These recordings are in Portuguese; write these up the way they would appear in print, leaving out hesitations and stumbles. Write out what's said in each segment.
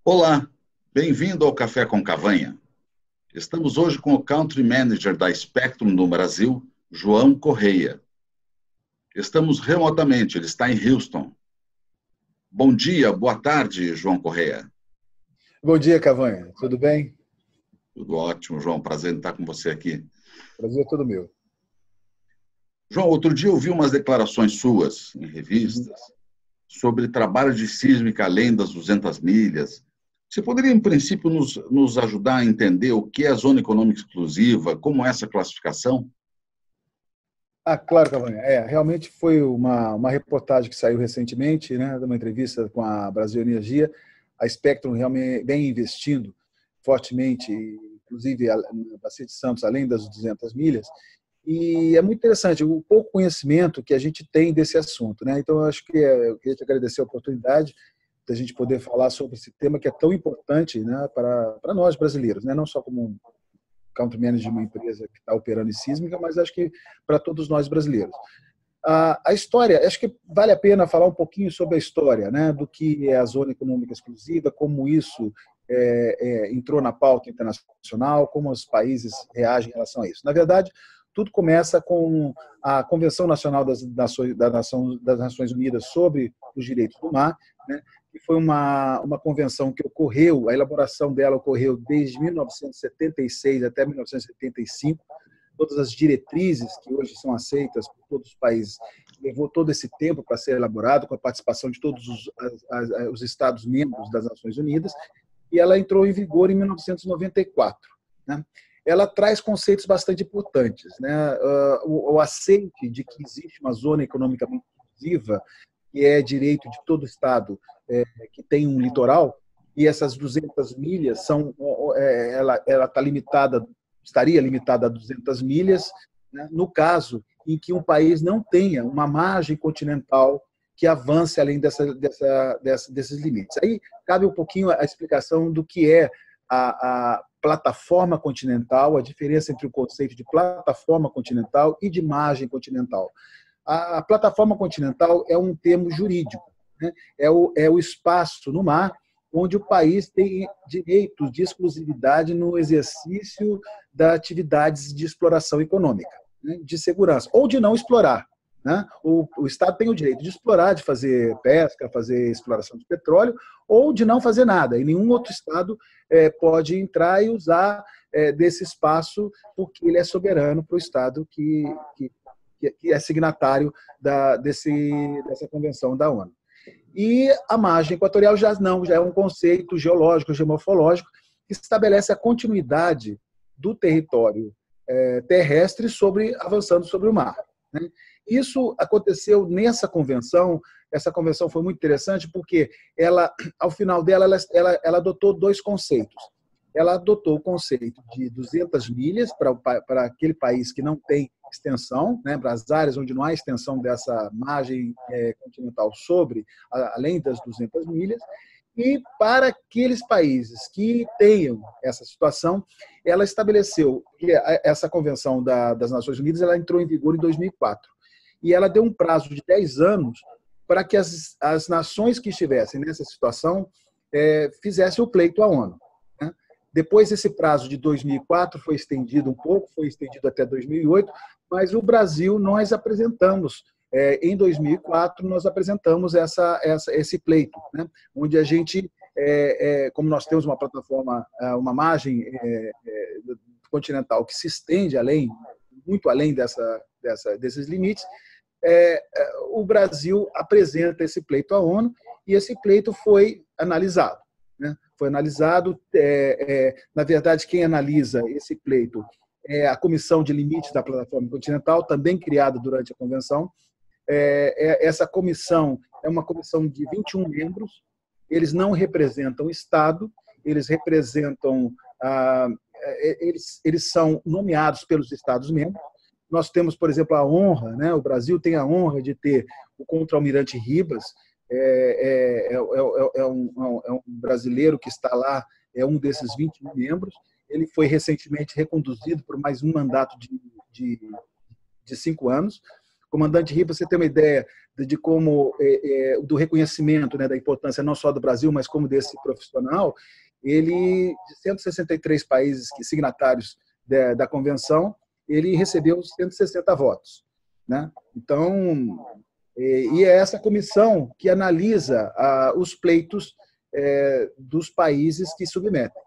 Olá, bem-vindo ao Café com Cavanha. Estamos hoje com o Country Manager da Spectrum no Brasil, João Correia. Estamos remotamente, ele está em Houston. Bom dia, boa tarde, João Correia. Bom dia, Cavanha. Tudo bem? Tudo ótimo, João. Prazer em estar com você aqui. Prazer é todo meu. João, outro dia eu vi umas declarações suas em revistas sobre trabalho de sísmica além das 200 milhas. Você poderia, em princípio, nos ajudar a entender o que é a zona econômica exclusiva, como é essa classificação? Claro, Cavanha. Realmente foi uma reportagem que saiu recentemente, né, de uma entrevista com a Brasil Energia. A Spectrum realmente vem investindo fortemente, inclusive na Bacia de Santos, além das 200 milhas. E é muito interessante o pouco conhecimento que a gente tem desse assunto, né? Então, eu acho que eu queria te agradecer a oportunidade da gente poder falar sobre esse tema que é tão importante, né, para nós brasileiros, né? Não só como um country manager de uma empresa que está operando em sísmica, mas acho que para todos nós brasileiros. A história, acho que vale a pena falar um pouquinho sobre a história, né, do que é a zona econômica exclusiva, como isso entrou na pauta internacional, como os países reagem em relação a isso. Na verdade, tudo começa com a Convenção Nacional das Nações Unidas sobre os Direitos do Mar, né, que foi uma convenção que ocorreu, a elaboração dela ocorreu desde 1976 até 1975, todas as diretrizes que hoje são aceitas por todos os países, levou todo esse tempo para ser elaborado, com a participação de todos os Estados-membros das Nações Unidas, e ela entrou em vigor em 1994. Né? Ela traz conceitos bastante importantes. Né? O aceite de que existe uma zona economicamente exclusiva, que é direito de todo Estado que tem um litoral, e essas 200 milhas ela está limitada, estaria limitada a 200 milhas, né, no caso em que um país não tenha uma margem continental que avance além desses limites. Aí cabe um pouquinho a explicação do que é a plataforma continental, a diferença entre o conceito de plataforma continental e de margem continental. A plataforma continental é um termo jurídico, né? É o espaço no mar onde o país tem direito de exclusividade no exercício das atividades de exploração econômica, né, de segurança, ou de não explorar. Né? O Estado tem o direito de explorar, de fazer pesca, fazer exploração de petróleo, ou de não fazer nada. E nenhum outro Estado pode entrar e usar desse espaço, porque ele é soberano para o Estado que é signatário dessa convenção da ONU. E a margem equatorial já é um conceito geológico, geomorfológico, que estabelece a continuidade do território terrestre avançando sobre o mar. Né? Isso aconteceu nessa convenção. Essa convenção foi muito interessante porque ao final dela, ela adotou dois conceitos. Ela adotou o conceito de 200 milhas para aquele país que não tem extensão, né, para as áreas onde não há extensão dessa margem continental além das 200 milhas, e para aqueles países que tenham essa situação, ela estabeleceu que essa convenção das Nações Unidas ela entrou em vigor em 2004, e ela deu um prazo de 10 anos para que as nações que estivessem nessa situação fizessem o pleito à ONU. Depois, esse prazo de 2004 foi estendido um pouco, foi estendido até 2008, mas o Brasil, nós apresentamos, em 2004, nós apresentamos esse pleito, né? Onde a gente, como nós temos uma plataforma, uma margem continental que se estende muito além desses limites, o Brasil apresenta esse pleito à ONU e esse pleito foi analisado. Né? Foi analisado, na verdade, quem analisa esse pleito é a Comissão de Limites da Plataforma Continental, também criada durante a Convenção. Essa comissão é uma comissão de 21 membros, eles não representam o Estado, eles representam, eles são nomeados pelos Estados-membros. Nós temos, por exemplo, a honra, né? O Brasil tem a honra de ter o contra-almirante Ribas, um brasileiro que está lá, é um desses 20 membros. Ele foi recentemente reconduzido por mais um mandato de 5 anos. Comandante Ribas, você tem uma ideia de como, do reconhecimento, né, da importância não só do Brasil, mas como desse profissional, ele, de 163 países signatários da convenção, ele recebeu 160 votos, né? Então, e é essa comissão que analisa os pleitos dos países que submetem.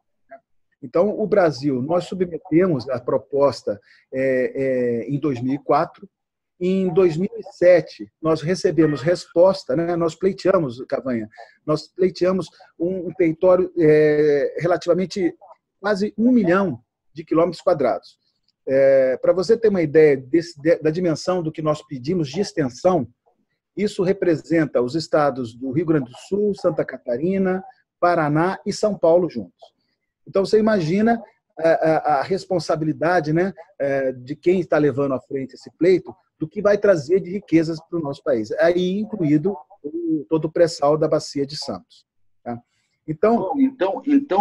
Então, o Brasil, nós submetemos a proposta em 2004. Em 2007, nós recebemos resposta, né? Nós pleiteamos, Cavanha, nós pleiteamos um território relativamente quase 1 milhão de quilômetros quadrados. Para você ter uma ideia da dimensão do que nós pedimos de extensão, isso representa os estados do Rio Grande do Sul, Santa Catarina, Paraná e São Paulo juntos. Então, você imagina a responsabilidade, né, de quem está levando à frente esse pleito, do que vai trazer de riquezas para o nosso país, aí incluído todo o pré-sal da Bacia de Santos. Tá? Então,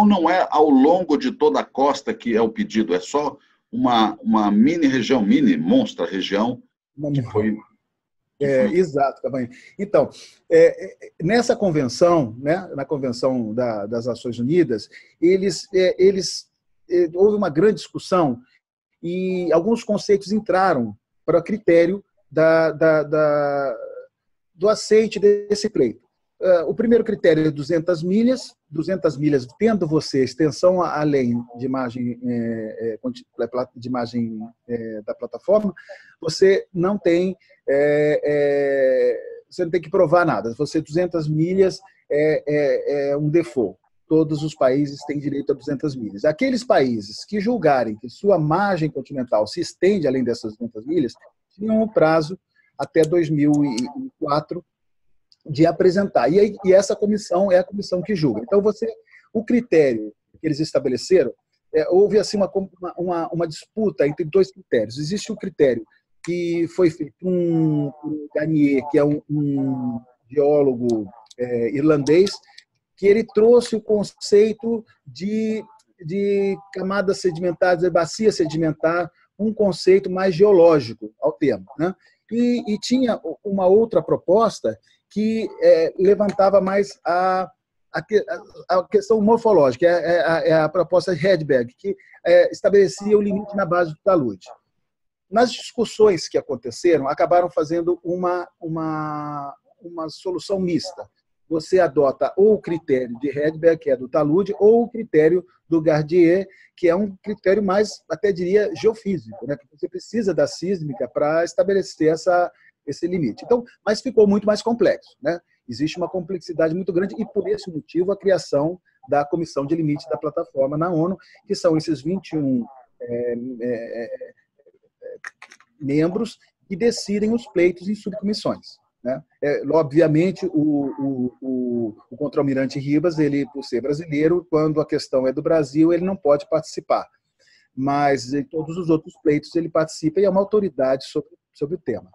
não é ao longo de toda a costa que é o pedido, é só uma mini-região, monstra região, que foi... Exato, Cavanha. Então, nessa convenção, né, na Convenção das Nações Unidas, houve uma grande discussão e alguns conceitos entraram para critério do aceite desse pleito. O primeiro critério é 200 milhas tendo você extensão além de imagem da plataforma, você não tem que provar nada. Você 200 milhas é um default. Todos os países têm direito a 200 milhas. Aqueles países que julgarem que sua margem continental se estende além dessas 200 milhas, tinham um prazo até 2004 de apresentar. E essa comissão é a comissão que julga. Então, o critério que eles estabeleceram, houve assim uma disputa entre dois critérios. Existe um critério que foi feito por um Garnier, que é um geólogo irlandês, que ele trouxe o conceito de camadas sedimentares, de bacia sedimentar, um conceito mais geológico ao termo, né? E tinha uma outra proposta que levantava mais a questão morfológica, a proposta de Hedberg, que estabelecia o limite na base do talude. Nas discussões que aconteceram, acabaram fazendo uma solução mista. Você adota ou o critério de Hedberg, que é do talude, ou o critério do Garnier, que é um critério mais, até diria, geofísico, né? Porque você precisa da sísmica para estabelecer esse limite. Então, mas ficou muito mais complexo, né? Existe uma complexidade muito grande e, por esse motivo, a criação da Comissão de Limites da Plataforma na ONU, que são esses 21 membros que decidem os pleitos em subcomissões. Né? Obviamente, o contra-almirante Ribas, ele, por ser brasileiro, quando a questão é do Brasil, ele não pode participar. Mas em todos os outros pleitos ele participa e é uma autoridade sobre o tema.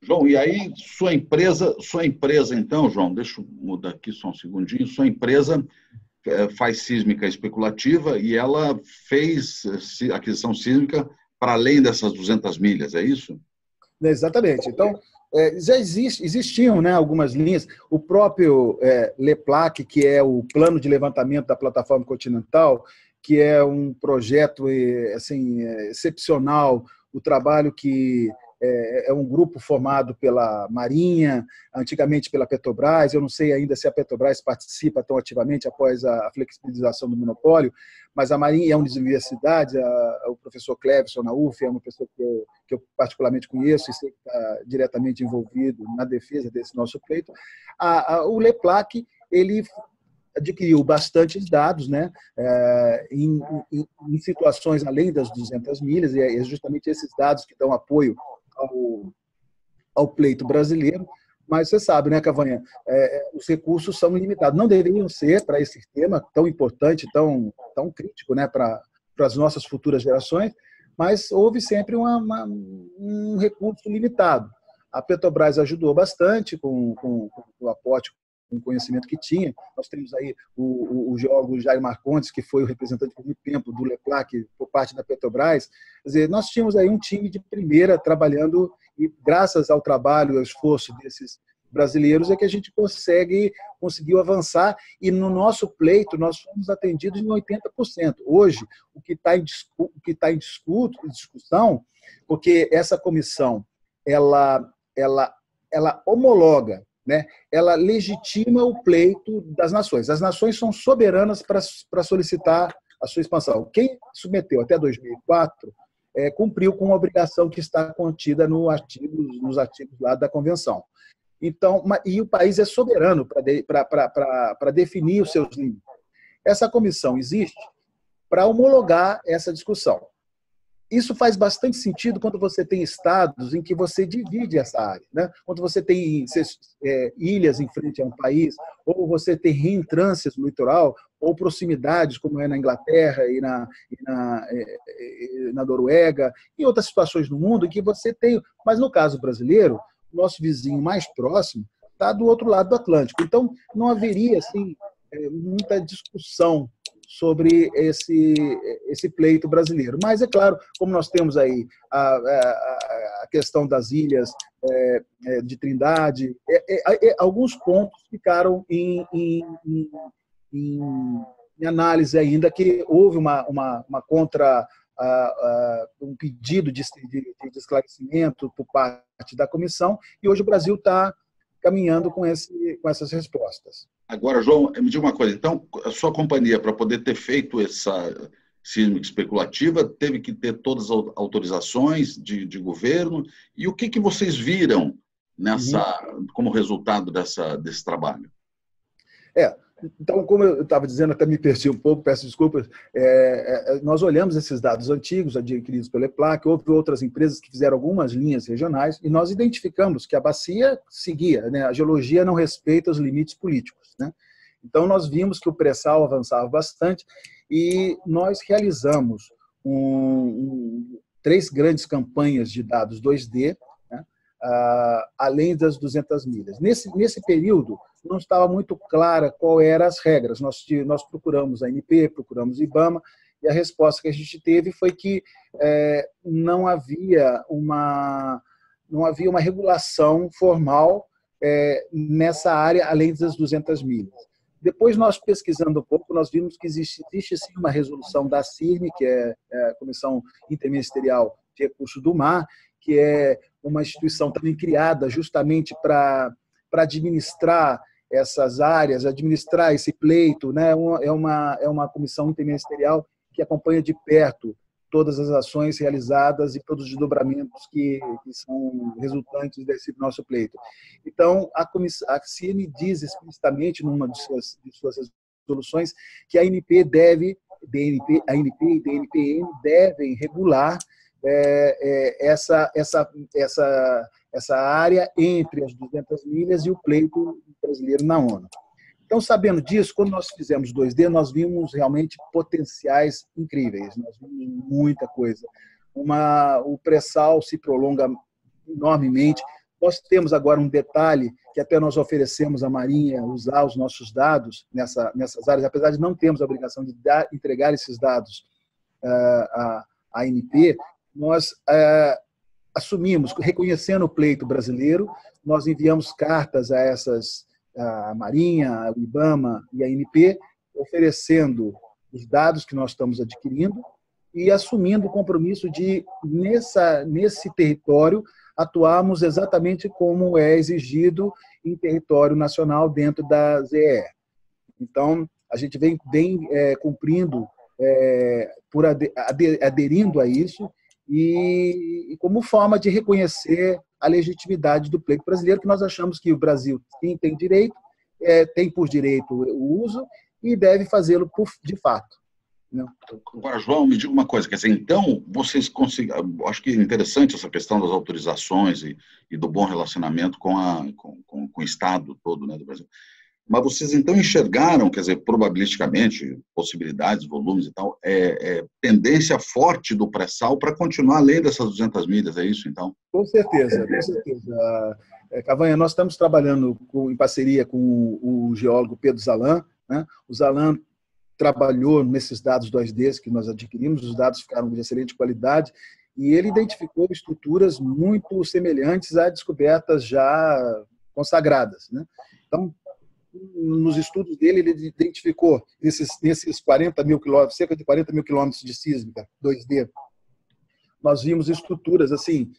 João, e aí sua empresa então, João, deixa eu mudar aqui só um segundinho, sua empresa faz sísmica especulativa e ela fez aquisição sísmica para além dessas 200 milhas, é isso? Exatamente. Então, já existiam, né, algumas linhas. O próprio LEPLAC, que é o Plano de Levantamento da Plataforma Continental, que é um projeto assim, excepcional, o trabalho que é um grupo formado pela Marinha, antigamente pela Petrobras. Eu não sei ainda se a Petrobras participa tão ativamente após a flexibilização do monopólio, mas a Marinha é uma das universidades, o professor Cleverson, na UF, é uma pessoa que eu particularmente conheço e sei que está diretamente envolvido na defesa desse nosso pleito. O LEPLAC, ele adquiriu bastantes dados, né, em situações além das 200 milhas, e é justamente esses dados que dão apoio ao pleito brasileiro. Mas você sabe, né, Cavanha, os recursos são limitados. Não deveriam ser para esse tema tão importante, tão crítico, né, para as nossas futuras gerações, mas houve sempre um recurso limitado. A Petrobras ajudou bastante com o aporte, com o conhecimento que tinha. Nós temos aí o geólogo Jair Marcondes, que foi o representante por muito tempo do LEPLAC por parte da Petrobras. Quer dizer, nós tínhamos aí um time de primeira trabalhando E graças ao trabalho e ao esforço desses brasileiros é que a gente conseguiu avançar, e no nosso pleito nós fomos atendidos em 80%. Hoje, o que está em discussão, porque essa comissão ela homologa, né? Ela legitima o pleito das nações. As nações são soberanas para solicitar a sua expansão. Quem submeteu até 2004 cumpriu com a obrigação que está contida nos artigos lá da Convenção. Então, e o país é soberano para definir os seus limites. Essa comissão existe para homologar essa discussão. Isso faz bastante sentido quando você tem estados em que você divide essa área, né? Quando você tem ilhas em frente a um país, ou você tem reentrâncias no litoral, ou proximidades, como é na Inglaterra e na Noruega, e outras situações no mundo em que você tem. Mas no caso brasileiro, nosso vizinho mais próximo está do outro lado do Atlântico. Então, não haveria assim, muita discussão sobre esse pleito brasileiro. Mas, é claro, como nós temos aí a questão das ilhas de Trindade, alguns pontos ficaram em análise ainda, que houve um pedido de esclarecimento por parte da comissão, e hoje o Brasil está caminhando com essas respostas. Agora, João, me diga uma coisa. Então, a sua companhia, para poder ter feito essa sísmica especulativa, teve que ter todas as autorizações de governo. E o que vocês viram como resultado desse trabalho? Então, como eu estava dizendo, até me perdi um pouco, peço desculpas, nós olhamos esses dados antigos adquiridos pela EPLAC, houve outras empresas que fizeram algumas linhas regionais, e nós identificamos que a bacia seguia, né? A geologia não respeita os limites políticos, né? Então, nós vimos que o pré-sal avançava bastante, e nós realizamos 3 grandes campanhas de dados 2D, né? Além das 200 milhas. Nesse período, não estava muito clara qual eram as regras. Nós procuramos a ANP, procuramos o IBAMA, e a resposta que a gente teve foi que não havia uma regulação formal nessa área além das 200 milhas. Depois, nós pesquisando um pouco, nós vimos que existe sim uma resolução da CIRM, que é a Comissão Interministerial de Recursos do Mar, que é uma instituição também criada justamente para administrar essas áreas, administrar esse pleito, né? É uma comissão interministerial que acompanha de perto todas as ações realizadas e todos os desdobramentos que são resultantes desse nosso pleito. Então, a CIRM diz explicitamente, numa de suas resoluções, que a ANP e DNPM devem regular essa área entre as 200 milhas e o pleito brasileiro na ONU. Então, sabendo disso, quando nós fizemos 2D, nós vimos realmente potenciais incríveis, nós vimos muita coisa. O pré-sal se prolonga enormemente. Nós temos agora um detalhe que até nós oferecemos à Marinha usar os nossos dados nessas áreas, apesar de não termos a obrigação de entregar esses dados à ANP, nós assumimos, reconhecendo o pleito brasileiro, nós enviamos cartas a Marinha, a IBAMA e a ANP, oferecendo os dados que nós estamos adquirindo e assumindo o compromisso de, nesse território, atuarmos exatamente como é exigido em território nacional dentro da ZEE. Então, a gente vem cumprindo, aderindo a isso, e como forma de reconhecer a legitimidade do pleito brasileiro, que nós achamos que o Brasil tem direito, tem por direito o uso e deve fazê-lo de fato. Não. Agora, João, me diga uma coisa, quer dizer, então vocês conseguiram, acho que é interessante essa questão das autorizações e do bom relacionamento com o Estado todo, né, do Brasil. Mas vocês então enxergaram, quer dizer, probabilisticamente, possibilidades, volumes e tal, tendência forte do pré-sal para continuar além dessas 200 milhas, é isso então? Com certeza, com certeza. Cavanha, nós estamos trabalhando em parceria com o geólogo Pedro Zalan, né? O Zalan trabalhou nesses dados 2D que nós adquirimos, os dados ficaram de excelente qualidade, e ele identificou estruturas muito semelhantes a descobertas já consagradas, né? Então, nos estudos dele, ele identificou nesses 40 mil quilômetros, cerca de 40 mil quilômetros de sísmica 2D, nós vimos estruturas assim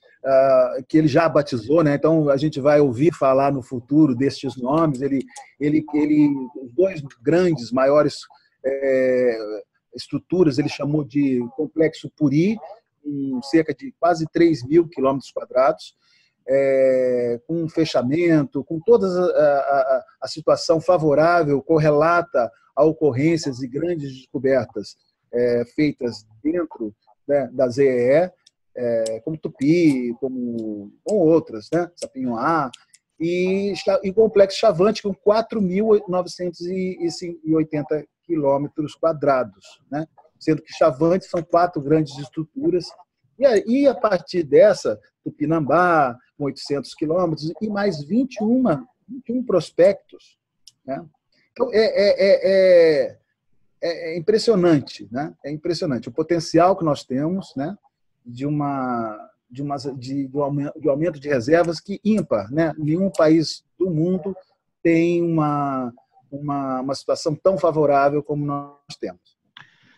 que ele já batizou, né? Então a gente vai ouvir falar no futuro destes nomes. Os dois grandes, maiores estruturas, ele chamou de complexo Puri, com cerca de quase 3 mil quilômetros quadrados, com um fechamento, com toda a situação favorável, correlata a ocorrências e grandes descobertas feitas dentro, né, da ZEE, como Tupi, como outras, né, Sapinhoá, e complexo Chavante com 4.980 quilômetros quadrados, né, sendo que Chavante são 4 grandes estruturas, e a partir dessa, Tupinambá, com 800 quilômetros, e mais 21 prospectos, né? Então, é impressionante, né? É impressionante o potencial que nós temos, né? De um aumento de reservas que ímpar, né? Nenhum país do mundo tem uma situação tão favorável como nós temos.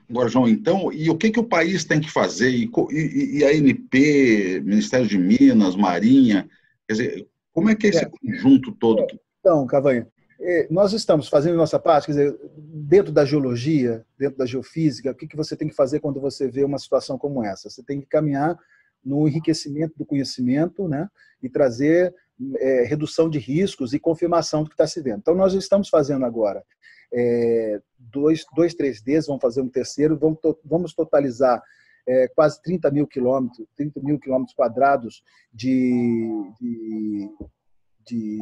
Agora, João, então, e o que o país tem que fazer? E a ANP, Ministério de Minas, Marinha, quer dizer, como é que é esse conjunto todo? Então, Cavanha, nós estamos fazendo nossa parte, quer dizer, dentro da geologia, dentro da geofísica, o que você tem que fazer quando você vê uma situação como essa? Você tem que caminhar no enriquecimento do conhecimento, né, e trazer redução de riscos e confirmação do que está se vendo. Então, nós estamos fazendo agora 2 3Ds, vamos fazer um terceiro, vamos totalizar quase 30 mil quilômetros quadrados de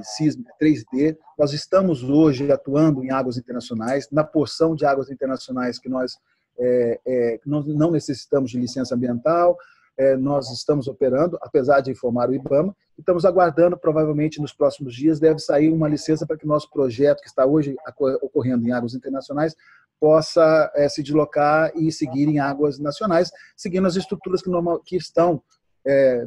sísmica 3D. Nós estamos hoje atuando em águas internacionais, na porção de águas internacionais que nós não necessitamos de licença ambiental, nós estamos operando, apesar de informar o IBAMA, e estamos aguardando, provavelmente nos próximos dias, deve sair uma licença para que o nosso projeto, que está hoje ocorrendo em águas internacionais, possa se deslocar e seguir em águas nacionais, seguindo as estruturas que estão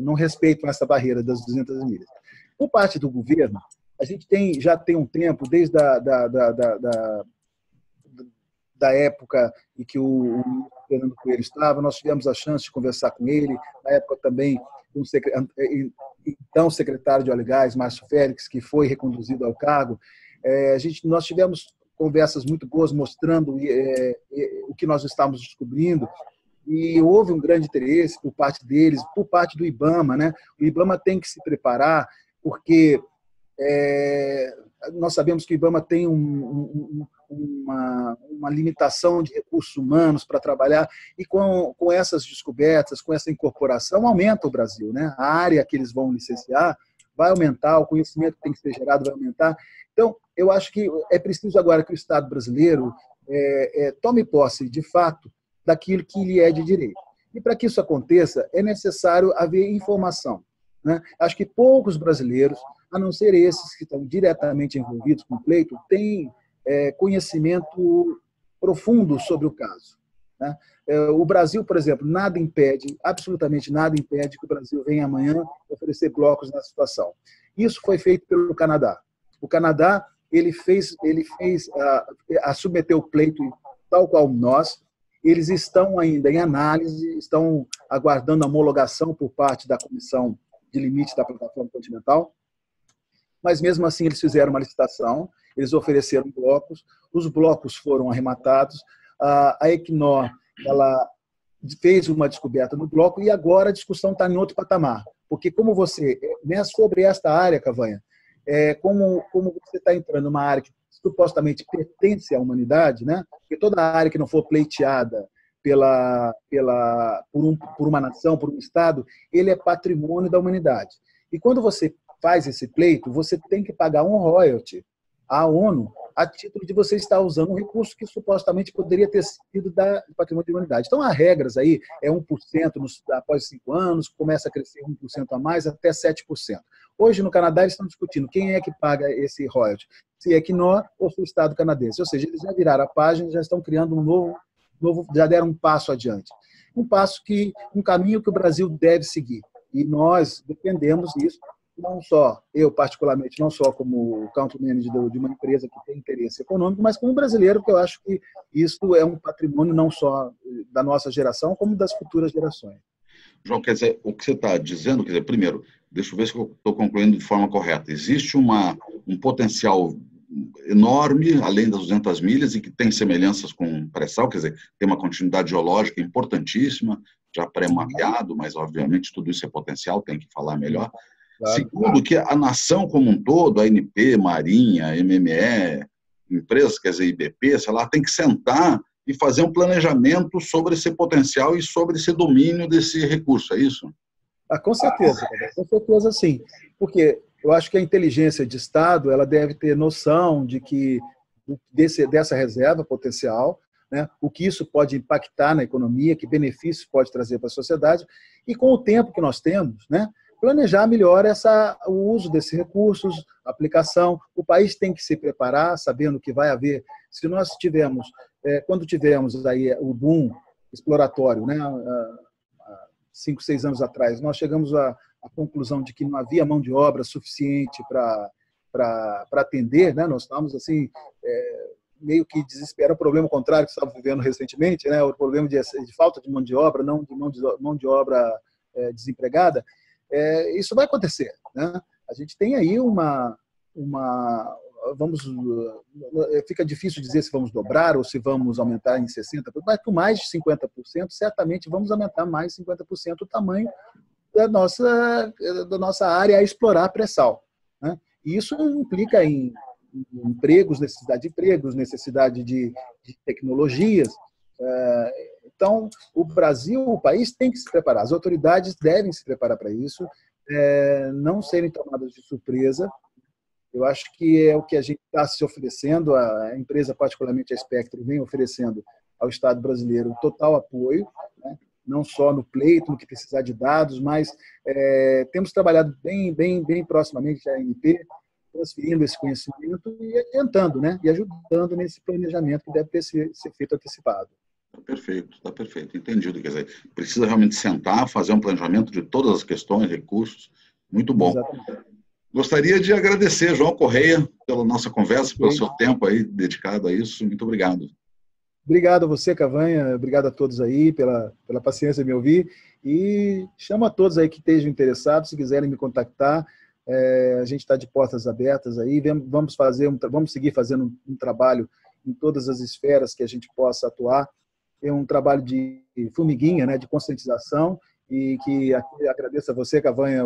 não respeitam essa barreira das 200 milhas. Por parte do governo, a gente já tem um tempo, desde da época em que o Fernando Coelho estava, nós tivemos a chance de conversar com ele, na época também com o então secretário de Óleo e Gás, Márcio Félix, que foi reconduzido ao cargo. Nós tivemos conversas muito boas mostrando o que nós estávamos descobrindo, e houve um grande interesse por parte deles, por parte do IBAMA, né? O IBAMA tem que se preparar, porque nós sabemos que o IBAMA tem uma limitação de recursos humanos para trabalhar, e com essas descobertas, com essa incorporação, aumenta o Brasil, né? A área que eles vão licenciar vai aumentar, o conhecimento que tem que ser gerado vai aumentar. Então, eu acho que é preciso agora que o Estado brasileiro tome posse, de fato, daquilo que lhe é de direito. E para que isso aconteça, é necessário haver informação, né? Acho que poucos brasileiros, a não ser esses que estão diretamente envolvidos com o pleito, têm conhecimento profundo sobre o caso, né? O Brasil, por exemplo, nada impede, absolutamente nada impede que o Brasil venha amanhã oferecer blocos nessa situação. Isso foi feito pelo Canadá. O Canadá ele submeteu o pleito tal qual nós. Eles estão ainda em análise, estão aguardando a homologação por parte da Comissão de Limite da Plataforma Continental, mas mesmo assim eles fizeram uma licitação, eles ofereceram blocos, os blocos foram arrematados, a Equinor ela fez uma descoberta no bloco, e agora a discussão está em outro patamar, porque como sobre esta área, Cavanha, como você está entrando numa área que supostamente pertence à humanidade, né? Porque toda área que não for pleiteada por uma nação, por um Estado, ele é patrimônio da humanidade. E quando você faz esse pleito, você tem que pagar um royalty à ONU a título de você estar usando um recurso que supostamente poderia ter sido do patrimônio da humanidade. Então, há regras aí, 1% após 5 anos, começa a crescer 1% a mais, até 7%. Hoje, no Canadá, eles estão discutindo quem é que paga esse royalty, se é Equinor ou se é o Estado canadense. Ou seja, eles já viraram a página, já estão criando um novo, já deram um passo adiante. um caminho que o Brasil deve seguir. E nós defendemos isso, não só, eu particularmente, não só como country manager de uma empresa que tem interesse econômico, mas como brasileiro, porque eu acho que isso é um patrimônio não só da nossa geração, como das futuras gerações. João, quer dizer, o que você está dizendo, quer dizer, primeiro, deixa eu ver se eu estou concluindo de forma correta. Existe um potencial enorme, além das 200 milhas, e que tem semelhanças com pré-sal, quer dizer, tem uma continuidade geológica importantíssima, já pré-mapeado, mas, obviamente, tudo isso é potencial, tem que falar melhor. Claro. Segundo, que a nação como um todo, a ANP, Marinha, MME, empresas, quer dizer, IBP, sei lá, tem que sentar e fazer um planejamento sobre esse potencial e sobre esse domínio desse recurso, é isso? Com certeza sim. Porque eu acho que a inteligência de Estado ela deve ter noção de que dessa reserva potencial, né, o que isso pode impactar na economia, que benefícios pode trazer para a sociedade, e com o tempo que nós temos, né, planejar melhor o uso desses recursos, a aplicação. O país tem que se preparar, sabendo que vai haver. Se nós tivermos, quando tivermos aí o boom exploratório, né, 5, 6 anos atrás, nós chegamos à conclusão de que não havia mão de obra suficiente para atender, né? Nós estávamos assim, meio que desesperados, o problema contrário que estávamos vivendo recentemente, né? O problema de falta de mão de obra, não de mão de obra desempregada. Isso vai acontecer, né? A gente tem aí fica difícil dizer se vamos dobrar ou se vamos aumentar em 60%, mas com mais de 50%, certamente vamos aumentar mais de 50% o tamanho da nossa área a explorar pré-sal, né? E isso implica em empregos, necessidade de tecnologias. Então, o Brasil, o país tem que se preparar, as autoridades devem se preparar para isso, não serem tomadas de surpresa. Eu acho que é o que a gente está se oferecendo, a empresa, particularmente a Spectrum, vem oferecendo ao Estado brasileiro total apoio, né? Não só no pleito, no que precisar de dados, mas temos trabalhado bem proximamente a ANP, transferindo esse conhecimento e adiantando, né? E ajudando nesse planejamento que deve ser feito antecipado. Está perfeito, entendido. Quer dizer, precisa realmente sentar, fazer um planejamento de todas as questões, recursos. Muito bom. Exatamente. Gostaria de agradecer, João Correia, pela nossa conversa, pelo seu tempo aí dedicado a isso. Muito obrigado. Obrigado a você, Cavanha. Obrigado a todos aí pela paciência de me ouvir. E chamo a todos aí que estejam interessados, se quiserem me contactar. A gente está de portas abertas aí. Vamos seguir fazendo um trabalho em todas as esferas que a gente possa atuar. É um trabalho de formiguinha, né, de conscientização, e que aqui agradeço a você, Cavanha,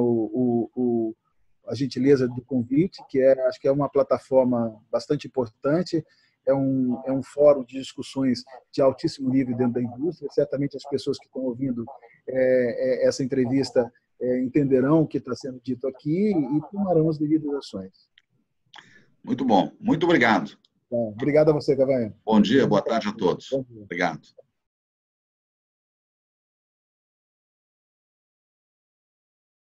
a gentileza do convite, que acho que é uma plataforma bastante importante, é um fórum de discussões de altíssimo nível dentro da indústria. Certamente as pessoas que estão ouvindo essa entrevista entenderão o que está sendo dito aqui e tomarão as devidas ações. Muito bom. Muito obrigado. Bom, obrigado a você, Cavanha. Bom dia, boa tarde a todos. Obrigado.